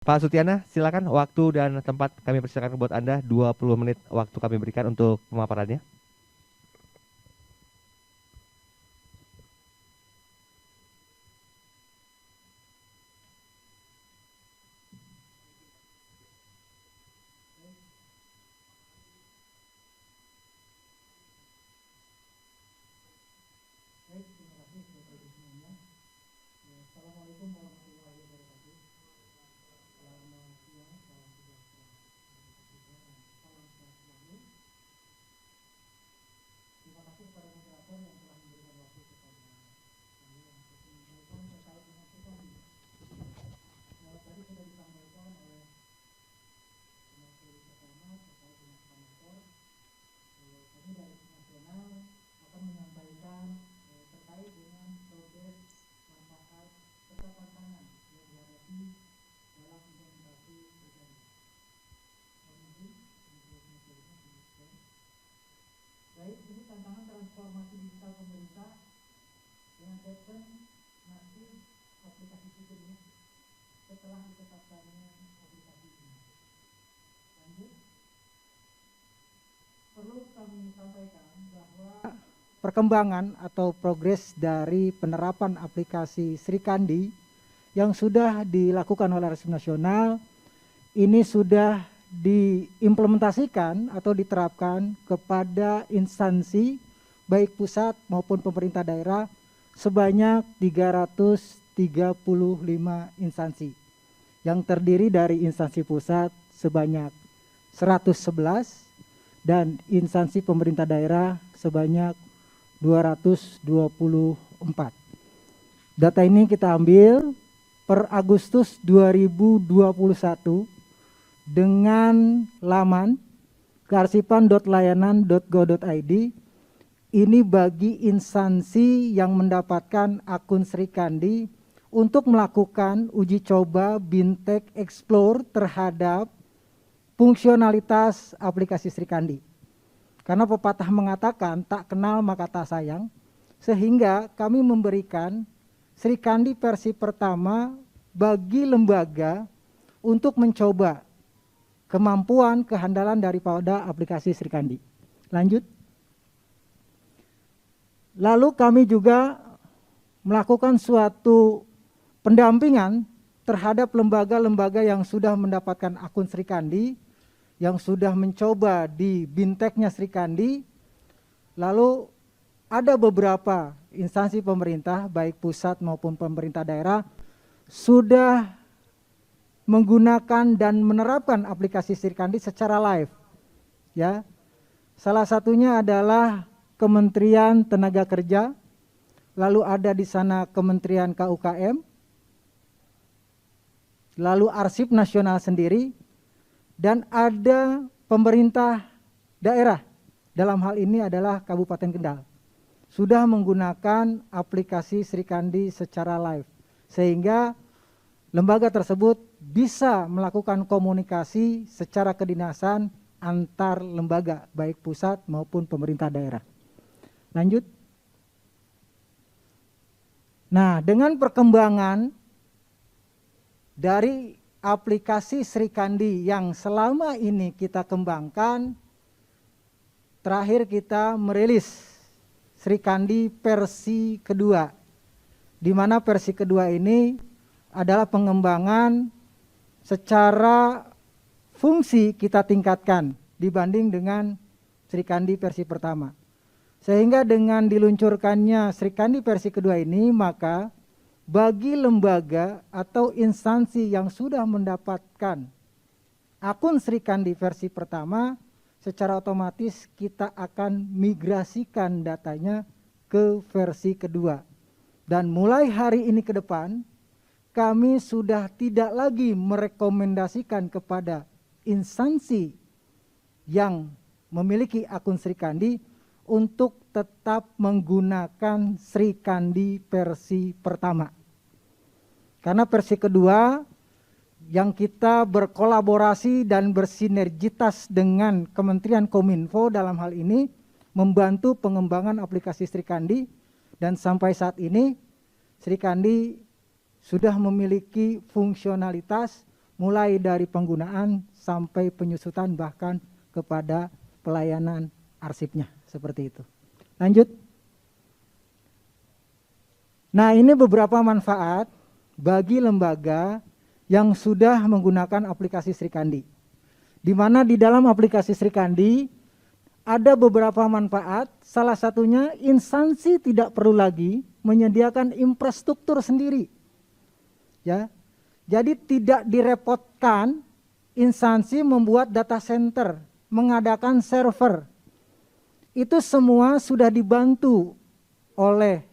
Pak Sutiana, silakan waktu dan tempat kami persilakan buat Anda 20 menit waktu kami berikan untuk pemaparannya. Perkembangan atau progres dari penerapan aplikasi Sri Kandi yang sudah dilakukan oleh Arsip Nasional ini sudah diimplementasikan atau diterapkan kepada instansi baik pusat maupun pemerintah daerah sebanyak 335 instansi yang terdiri dari instansi pusat sebanyak 111 dan instansi pemerintah daerah sebanyak 224. Data ini kita ambil per Agustus 2021 dengan laman kearsipan.layanan.go.id. Ini bagi instansi yang mendapatkan akun Sri Kandi untuk melakukan uji coba Bintek Explore terhadap fungsionalitas aplikasi Sri Kandi. Karena pepatah mengatakan tak kenal maka tak sayang, sehingga kami memberikan Sri Kandi versi pertama bagi lembaga untuk mencoba kemampuan kehandalan daripada aplikasi Sri Kandi. Lanjut. Lalu kami juga melakukan suatu pendampingan terhadap lembaga-lembaga yang sudah mendapatkan akun Sri Kandi, yang sudah mencoba di Binteknya Sri Kandi. Lalu ada beberapa instansi pemerintah baik pusat maupun pemerintah daerah sudah menggunakan dan menerapkan aplikasi Sri Kandi secara live. Ya. Salah satunya adalah Kementerian Tenaga Kerja, lalu ada di sana Kementerian KUKM, lalu Arsip Nasional sendiri, dan ada pemerintah daerah, dalam hal ini adalah Kabupaten Kendal, sudah menggunakan aplikasi Sri Kandi secara live. Sehingga lembaga tersebut bisa melakukan komunikasi secara kedinasan antar lembaga, baik pusat maupun pemerintah daerah. Lanjut. Nah, dengan perkembangan dari aplikasi Sri Kandi yang selama ini kita kembangkan, terakhir kita merilis Sri Kandi versi kedua, di mana versi kedua ini adalah pengembangan secara fungsi kita tingkatkan dibanding dengan Sri Kandi versi pertama. Sehingga dengan diluncurkannya Sri Kandi versi kedua ini, maka bagi lembaga atau instansi yang sudah mendapatkan akun Sri Kandi versi pertama, secara otomatis kita akan migrasikan datanya ke versi kedua. Dan mulai hari ini ke depan, kami sudah tidak lagi merekomendasikan kepada instansi yang memiliki akun Sri Kandi untuk tetap menggunakan Sri Kandi versi pertama. Karena versi kedua yang kita berkolaborasi dan bersinergitas dengan Kementerian Kominfo dalam hal ini membantu pengembangan aplikasi Sri Kandi, dan sampai saat ini Sri Kandi sudah memiliki fungsionalitas mulai dari penggunaan sampai penyusutan bahkan kepada pelayanan arsipnya, seperti itu. Lanjut. Nah, ini beberapa manfaat bagi lembaga yang sudah menggunakan aplikasi Srikandi. Di mana di dalam aplikasi Srikandi ada beberapa manfaat, salah satunya instansi tidak perlu lagi menyediakan infrastruktur sendiri. Ya. Jadi tidak direpotkan instansi membuat data center, mengadakan server. Itu semua sudah dibantu oleh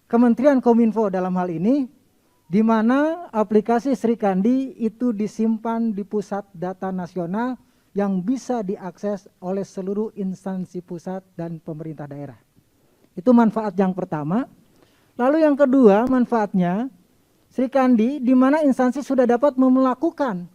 Kementerian Kominfo dalam hal ini, di mana aplikasi Srikandi itu disimpan di pusat data nasional yang bisa diakses oleh seluruh instansi pusat dan pemerintah daerah. Itu manfaat yang pertama. Lalu yang kedua manfaatnya, Srikandi di mana instansi sudah dapat melakukan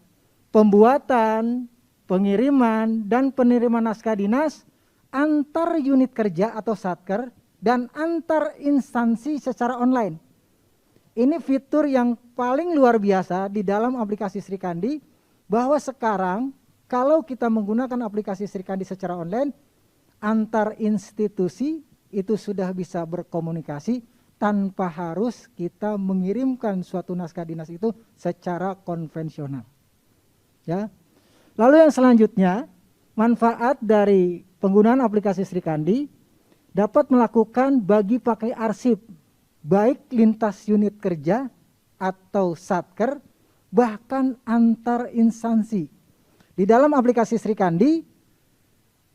pembuatan, pengiriman, dan penerimaan naskah dinas antar unit kerja atau satker dan antar instansi secara online. Ini fitur yang paling luar biasa di dalam aplikasi Srikandi, bahwa sekarang kalau kita menggunakan aplikasi Srikandi secara online, antar institusi itu sudah bisa berkomunikasi tanpa harus kita mengirimkan suatu naskah dinas itu secara konvensional. Ya. Lalu yang selanjutnya, manfaat dari penggunaan aplikasi Srikandi dapat melakukan bagi pakai arsip, baik lintas unit kerja atau satker, bahkan antar instansi. Di dalam aplikasi Srikandi,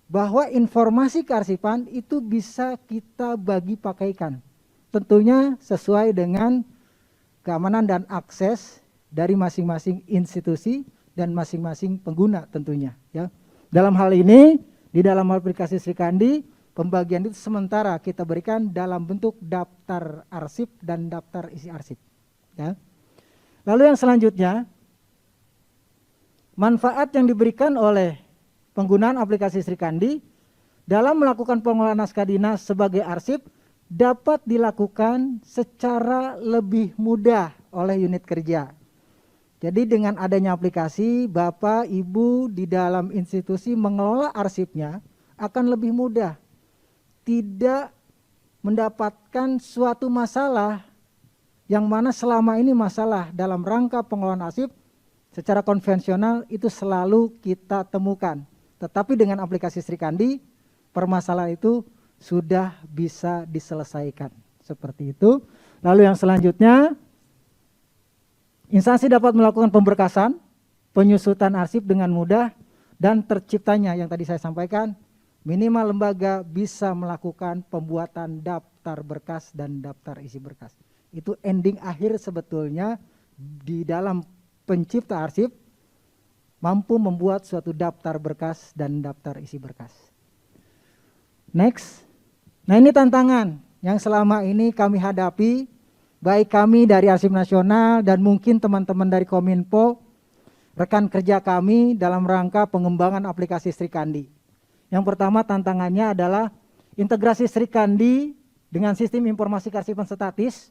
bahwa informasi kearsipan itu bisa kita bagi pakaikan. Tentunya sesuai dengan keamanan dan akses dari masing-masing institusi dan masing-masing pengguna tentunya. Ya. Dalam hal ini, di dalam aplikasi Srikandi, pembagian itu sementara kita berikan dalam bentuk daftar arsip dan daftar isi arsip. Ya. Lalu yang selanjutnya, manfaat yang diberikan oleh penggunaan aplikasi Srikandi dalam melakukan pengelolaan naskah dinas sebagai arsip dapat dilakukan secara lebih mudah oleh unit kerja. Jadi dengan adanya aplikasi, Bapak, Ibu di dalam institusi mengelola arsipnya akan lebih mudah. Tidak mendapatkan suatu masalah yang mana selama ini masalah dalam rangka pengelolaan arsip secara konvensional itu selalu kita temukan. Tetapi dengan aplikasi Srikandi, permasalahan itu sudah bisa diselesaikan. Seperti itu. Lalu yang selanjutnya, instansi dapat melakukan pemberkasan, penyusutan arsip dengan mudah, dan terciptanya yang tadi saya sampaikan, minimal lembaga bisa melakukan pembuatan daftar berkas dan daftar isi berkas. Itu ending akhir sebetulnya di dalam pencipta arsip mampu membuat suatu daftar berkas dan daftar isi berkas. Next. Nah, ini tantangan yang selama ini kami hadapi, baik kami dari Arsip Nasional dan mungkin teman-teman dari Kominfo, rekan kerja kami dalam rangka pengembangan aplikasi Srikandi. Yang pertama tantangannya adalah integrasi Srikandi dengan sistem informasi kearsipan statis,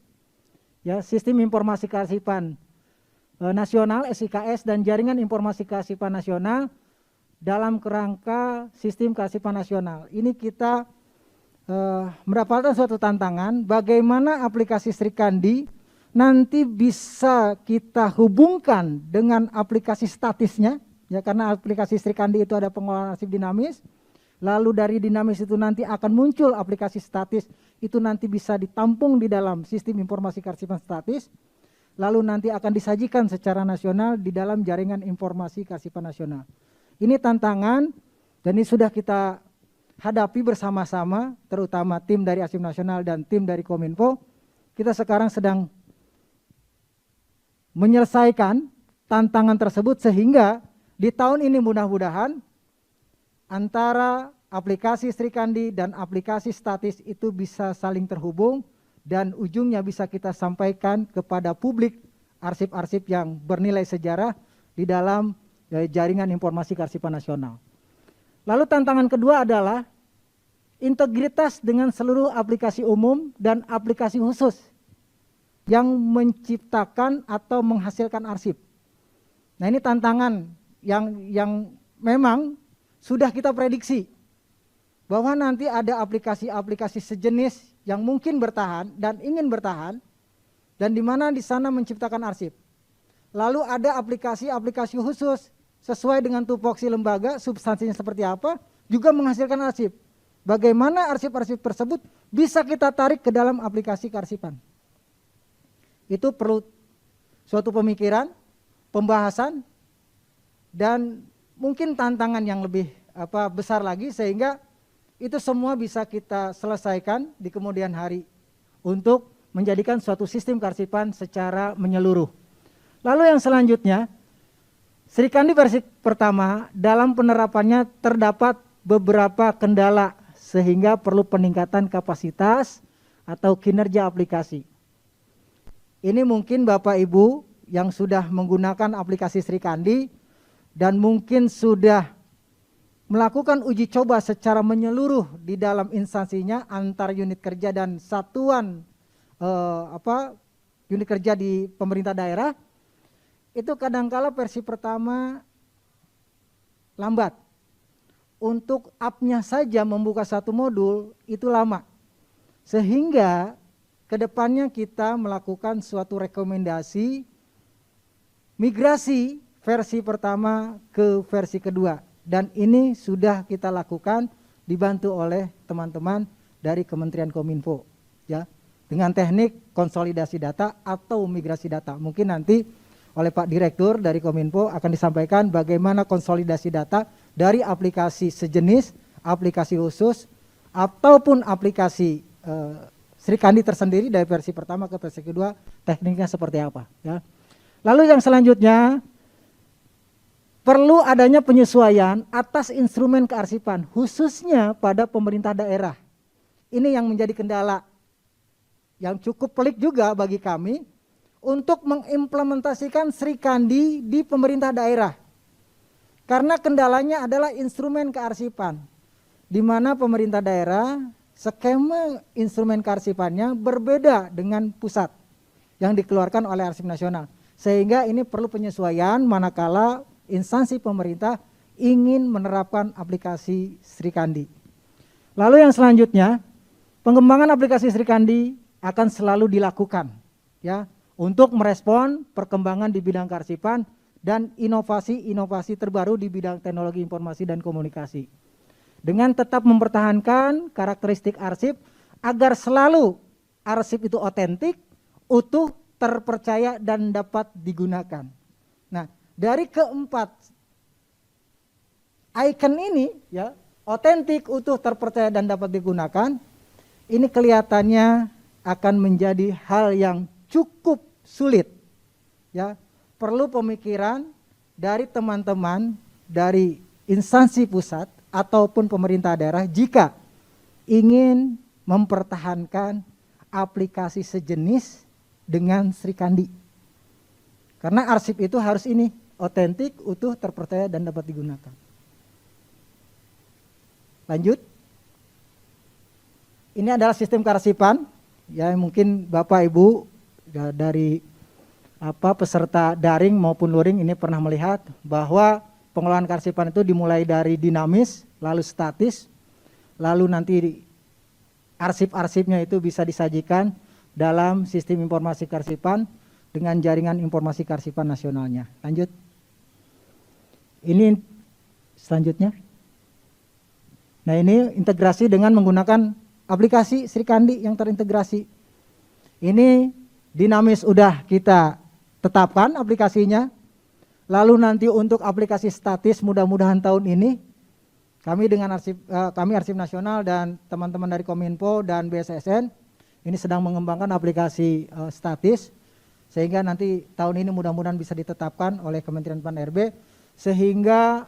ya, sistem informasi kearsipan nasional SIKS dan jaringan informasi kearsipan nasional dalam kerangka sistem kearsipan nasional. Ini kita mendapatkan suatu tantangan bagaimana aplikasi Srikandi nanti bisa kita hubungkan dengan aplikasi statisnya, ya, karena aplikasi Srikandi itu ada pengelolaan arsip dinamis. Lalu dari dinamis itu nanti akan muncul aplikasi statis, itu nanti bisa ditampung di dalam sistem informasi kearsipan statis. Lalu nanti akan disajikan secara nasional di dalam jaringan informasi kearsipan nasional. Ini tantangan dan ini sudah kita hadapi bersama-sama, terutama tim dari Arsip Nasional dan tim dari Kominfo. Kita sekarang sedang menyelesaikan tantangan tersebut sehingga di tahun ini mudah-mudahan antara aplikasi Srikandi dan aplikasi statis itu bisa saling terhubung dan ujungnya bisa kita sampaikan kepada publik arsip-arsip yang bernilai sejarah di dalam jaringan informasi kearsipan nasional. Lalu tantangan kedua adalah integritas dengan seluruh aplikasi umum dan aplikasi khusus. yang menciptakan atau menghasilkan arsip. Nah, ini tantangan yang memang sudah kita prediksi bahwa nanti ada aplikasi-aplikasi sejenis yang mungkin bertahan dan ingin bertahan, dan di mana di sana menciptakan arsip. Lalu ada aplikasi-aplikasi khusus sesuai dengan tupoksi lembaga, substansinya seperti apa, juga menghasilkan arsip. Bagaimana arsip-arsip tersebut bisa kita tarik ke dalam aplikasi kearsipan. Itu perlu suatu pemikiran, pembahasan, dan mungkin tantangan yang lebih besar lagi, sehingga itu semua bisa kita selesaikan di kemudian hari untuk menjadikan suatu sistem kearsipan secara menyeluruh. Lalu yang selanjutnya, Srikandi versi pertama dalam penerapannya terdapat beberapa kendala sehingga perlu peningkatan kapasitas atau kinerja aplikasi. Ini mungkin Bapak Ibu yang sudah menggunakan aplikasi Srikandi dan mungkin sudah melakukan uji coba secara menyeluruh di dalam instansinya antar unit kerja dan satuan unit kerja di pemerintah daerah, itu kadangkala versi pertama lambat. Untuk up-nya saja membuka satu modul itu lama. Sehingga kedepannya kita melakukan suatu rekomendasi migrasi versi pertama ke versi kedua. Dan ini sudah kita lakukan dibantu oleh teman-teman dari Kementerian Kominfo, ya, dengan teknik konsolidasi data atau migrasi data. Mungkin nanti oleh Pak Direktur dari Kominfo akan disampaikan bagaimana konsolidasi data dari aplikasi sejenis, aplikasi khusus, ataupun aplikasi Srikandi tersendiri dari versi pertama ke versi kedua, tekniknya seperti apa, ya. Lalu yang selanjutnya, perlu adanya penyesuaian atas instrumen kearsipan, khususnya pada pemerintah daerah. Ini yang menjadi kendala yang cukup pelik juga bagi kami untuk mengimplementasikan Srikandi di pemerintah daerah. Karena kendalanya adalah instrumen kearsipan, di mana pemerintah daerah skema instrumen kearsipannya berbeda dengan pusat yang dikeluarkan oleh Arsip Nasional. Sehingga ini perlu penyesuaian manakala instansi pemerintah ingin menerapkan aplikasi Srikandi. Lalu yang selanjutnya, pengembangan aplikasi Srikandi akan selalu dilakukan, ya, untuk merespon perkembangan di bidang kearsipan dan inovasi-inovasi terbaru di bidang teknologi informasi dan komunikasi. Dengan tetap mempertahankan karakteristik arsip agar selalu arsip itu otentik, utuh, terpercaya dan dapat digunakan. Nah, dari keempat icon ini, ya, otentik, utuh, terpercaya dan dapat digunakan, ini kelihatannya akan menjadi hal yang cukup sulit, ya. Perlu pemikiran dari teman-teman dari instansi pusat ataupun pemerintah daerah jika ingin mempertahankan aplikasi sejenis dengan Srikandi. Karena arsip itu harus ini, otentik, utuh, terpercaya dan dapat digunakan. Lanjut. Ini adalah sistem kearsipan, ya, mungkin Bapak Ibu ya, dari peserta daring maupun luring ini pernah melihat bahwa pengelolaan kearsipan itu dimulai dari dinamis, lalu statis, lalu nanti arsip-arsipnya itu bisa disajikan dalam sistem informasi kearsipan dengan jaringan informasi kearsipan nasionalnya. Lanjut. Ini selanjutnya. Nah, ini integrasi dengan menggunakan aplikasi Srikandi yang terintegrasi. Ini dinamis udah kita tetapkan aplikasinya. Lalu nanti untuk aplikasi statis mudah-mudahan tahun ini kami dengan Arsip Nasional dan teman-teman dari Kominfo dan BSSN ini sedang mengembangkan aplikasi statis sehingga nanti tahun ini mudah-mudahan bisa ditetapkan oleh Kementerian Pan-RB sehingga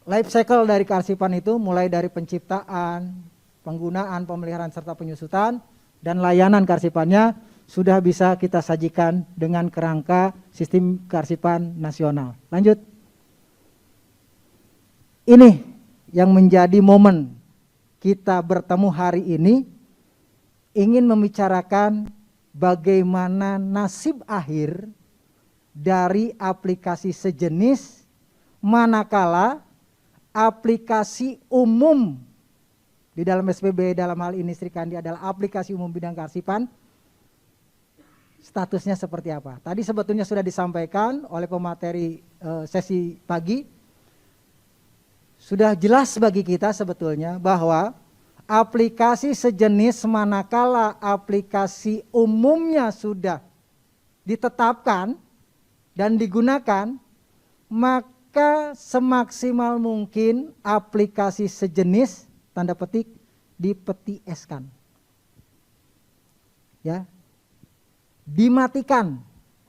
life cycle dari kearsipan itu mulai dari penciptaan, penggunaan, pemeliharaan serta penyusutan dan layanan kearsipannya sudah bisa kita sajikan dengan kerangka sistem kearsipan nasional. Lanjut. Ini yang menjadi momen kita bertemu hari ini. ingin membicarakan bagaimana nasib akhir dari aplikasi sejenis manakala aplikasi umum di dalam SPB, dalam hal ini Sri Kandi adalah aplikasi umum bidang kearsipan, statusnya seperti apa. Tadi sebetulnya sudah disampaikan oleh pemateri sesi pagi, sudah jelas bagi kita sebetulnya bahwa aplikasi sejenis manakala aplikasi umumnya sudah ditetapkan dan digunakan, maka semaksimal mungkin aplikasi sejenis, tanda petik, dipetieskan. Ya. Dimatikan.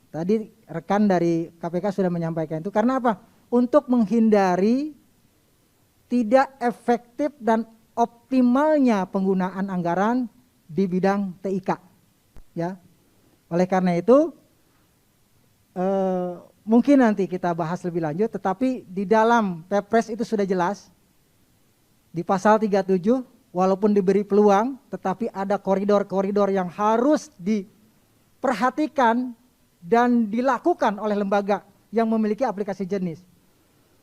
Tadi rekan dari KPK sudah menyampaikan itu. Karena apa? Untuk menghindari tidak efektif dan optimalnya penggunaan anggaran di bidang TIK. Ya. Oleh karena itu, mungkin nanti kita bahas lebih lanjut, tetapi di dalam Perpres itu sudah jelas. Di pasal 37, walaupun diberi peluang, tetapi ada koridor-koridor yang harus diperhatikan dan dilakukan oleh lembaga yang memiliki aplikasi jenis.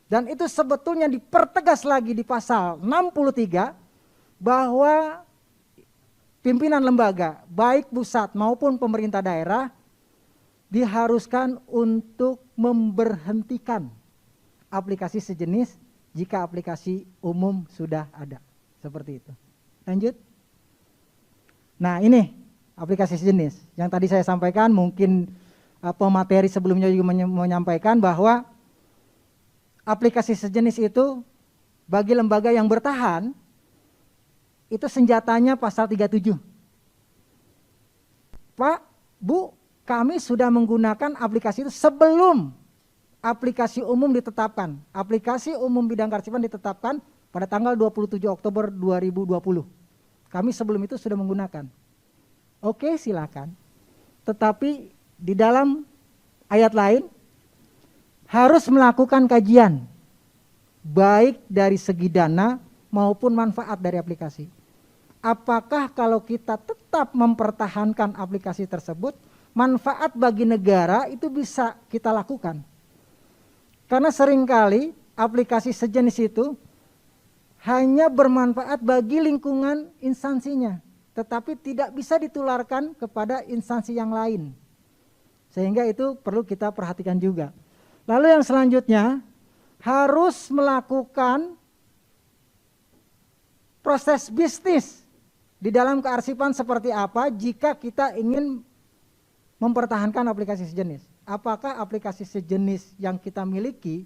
Dan itu sebetulnya dipertegas lagi di pasal 63, bahwa pimpinan lembaga, baik pusat maupun pemerintah daerah, diharuskan untuk memberhentikan aplikasi sejenis jika aplikasi umum sudah ada. Seperti itu. Lanjut. Nah ini aplikasi sejenis. Yang tadi saya sampaikan, mungkin pemateri sebelumnya juga menyampaikan bahwa aplikasi sejenis itu bagi lembaga yang bertahan, itu senjatanya pasal 37. Pak, Bu, kami sudah menggunakan aplikasi itu sebelum aplikasi umum ditetapkan. Aplikasi umum bidang kearsipan ditetapkan pada tanggal 27 Oktober 2020. Kami sebelum itu sudah menggunakan. Oke, silakan. Tetapi di dalam ayat lain harus melakukan kajian, baik dari segi dana maupun manfaat dari aplikasi. Apakah kalau kita tetap mempertahankan aplikasi tersebut, manfaat bagi negara itu bisa kita lakukan. Karena seringkali aplikasi sejenis itu hanya bermanfaat bagi lingkungan instansinya, tetapi tidak bisa ditularkan kepada instansi yang lain. Sehingga itu perlu kita perhatikan juga. Lalu yang selanjutnya, harus melakukan proses bisnis di dalam kearsipan seperti apa jika kita ingin mempertahankan aplikasi sejenis. Apakah aplikasi sejenis yang kita miliki,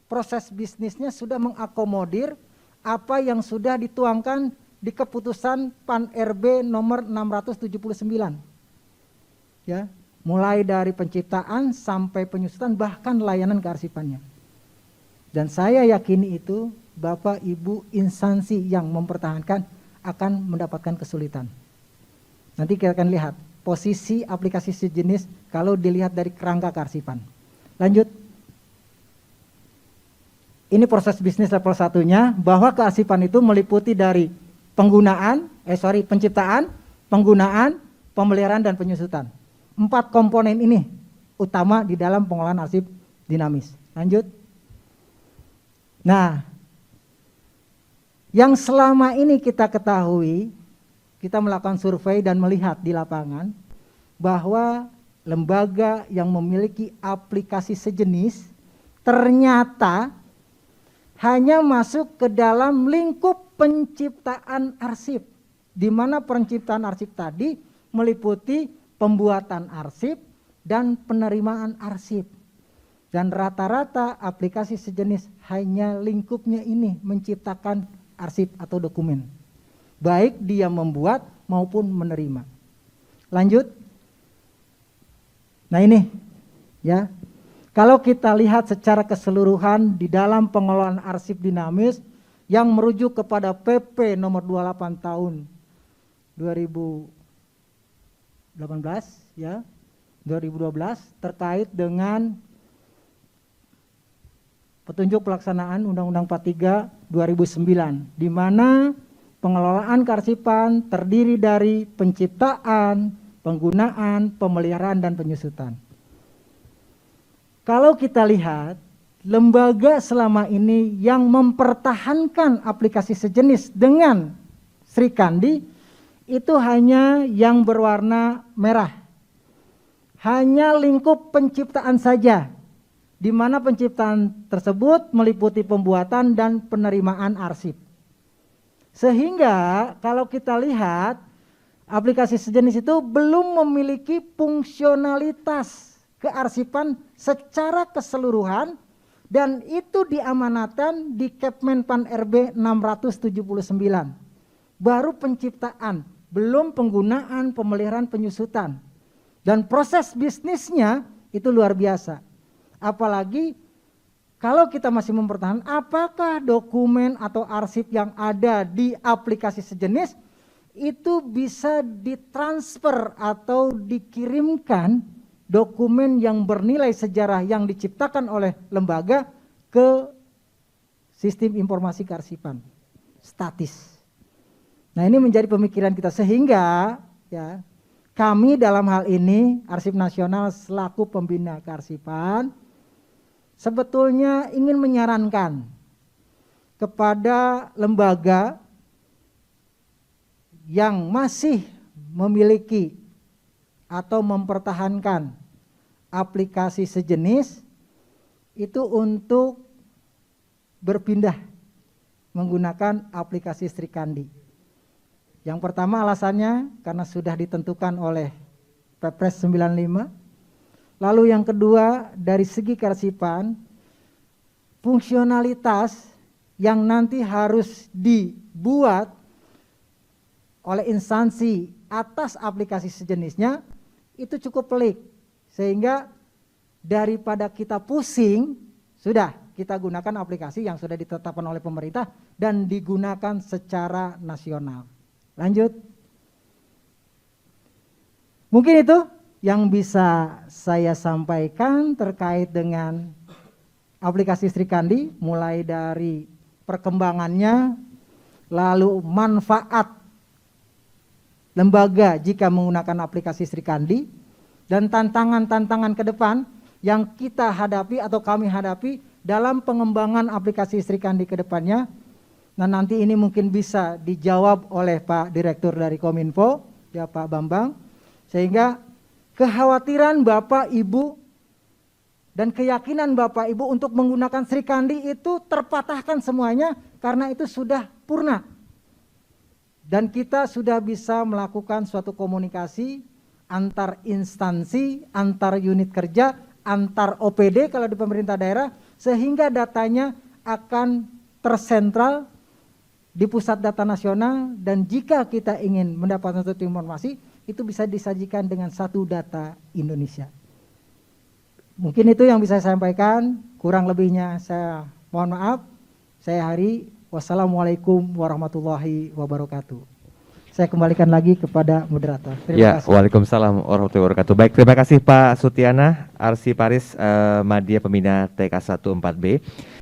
proses bisnisnya sudah mengakomodir apa yang sudah dituangkan di keputusan PAN RB nomor 679. Ya, mulai dari penciptaan sampai penyusutan bahkan layanan kearsipannya. Dan saya yakini itu Bapak Ibu instansi yang mempertahankan akan mendapatkan kesulitan. Nanti kita akan lihat posisi aplikasi sejenis kalau dilihat dari kerangka kearsipan. Lanjut. Ini proses bisnis level satunya, bahwa kearsipan itu meliputi dari penciptaan, penggunaan, pemeliharaan dan penyusutan. 4 komponen ini utama di dalam pengolahan arsip dinamis. Lanjut. Nah, yang selama ini kita ketahui, kita melakukan survei dan melihat di lapangan bahwa lembaga yang memiliki aplikasi sejenis ternyata hanya masuk ke dalam lingkup penciptaan arsip, di mana penciptaan arsip tadi meliputi pembuatan arsip dan penerimaan arsip. Dan rata-rata aplikasi sejenis hanya lingkupnya ini menciptakan arsip atau dokumen, baik dia membuat maupun menerima. Lanjut. Nah ini ya, kalau kita lihat secara keseluruhan di dalam pengelolaan arsip dinamis yang merujuk kepada PP nomor 28 tahun 2018 ya, 2012 terkait dengan petunjuk pelaksanaan Undang-Undang 43 2009, di mana pengelolaan kearsipan terdiri dari penciptaan, penggunaan, pemeliharaan, dan penyusutan. Kalau kita lihat, lembaga selama ini yang mempertahankan aplikasi sejenis dengan Sri Kandi itu hanya yang berwarna merah. Hanya lingkup penciptaan saja, di mana penciptaan tersebut meliputi pembuatan dan penerimaan arsip. Sehingga kalau kita lihat, aplikasi sejenis itu belum memiliki fungsionalitas kearsipan secara keseluruhan, dan itu diamanatkan di Kepmenpan RB 679. Baru penciptaan, belum penggunaan, pemeliharaan, penyusutan. Dan proses bisnisnya itu luar biasa. Apalagi kalau kita masih mempertahankan apakah dokumen atau arsip yang ada di aplikasi sejenis itu bisa ditransfer atau dikirimkan dokumen yang bernilai sejarah yang diciptakan oleh lembaga ke sistem informasi kearsipan statis. Nah, ini menjadi pemikiran kita, sehingga ya kami dalam hal ini Arsip Nasional selaku pembina kearsipan sebetulnya ingin menyarankan kepada lembaga yang masih memiliki atau mempertahankan aplikasi sejenis itu untuk berpindah menggunakan aplikasi Sri Kandi. Yang pertama alasannya karena sudah ditentukan oleh Perpres 95. Lalu yang kedua, dari segi kearsipan, fungsionalitas yang nanti harus dibuat oleh instansi atas aplikasi sejenisnya itu cukup pelik. Sehingga daripada kita pusing, sudah kita gunakan aplikasi yang sudah ditetapkan oleh pemerintah dan digunakan secara nasional. Lanjut. Mungkin itu yang bisa saya sampaikan terkait dengan aplikasi Sri Kandi, mulai dari perkembangannya, lalu manfaat lembaga jika menggunakan aplikasi Sri Kandi, dan tantangan-tantangan ke depan yang kita hadapi atau kami hadapi dalam pengembangan aplikasi Sri Kandi ke depannya. Nah, nanti ini mungkin bisa dijawab oleh Pak Direktur dari Kominfo, ya Pak Bambang, sehingga kekhawatiran Bapak Ibu dan keyakinan Bapak Ibu untuk menggunakan Sri Kandi itu terpatahkan semuanya karena itu sudah purna. Dan kita sudah bisa melakukan suatu komunikasi antar instansi, antar unit kerja, antar OPD kalau di pemerintah daerah, sehingga datanya akan tersentral di pusat data nasional, dan jika kita ingin mendapatkan suatu informasi itu bisa disajikan dengan satu data Indonesia. Mungkin itu yang bisa saya sampaikan, kurang lebihnya saya mohon maaf. Saya Hari, wassalamualaikum warahmatullahi wabarakatuh. Saya kembalikan lagi kepada moderator. Terima kasih. Waalaikumsalam warahmatullahi wabarakatuh. Baik, terima kasih Pak Sutiana, Arsiparis Madya Pembina TK14B.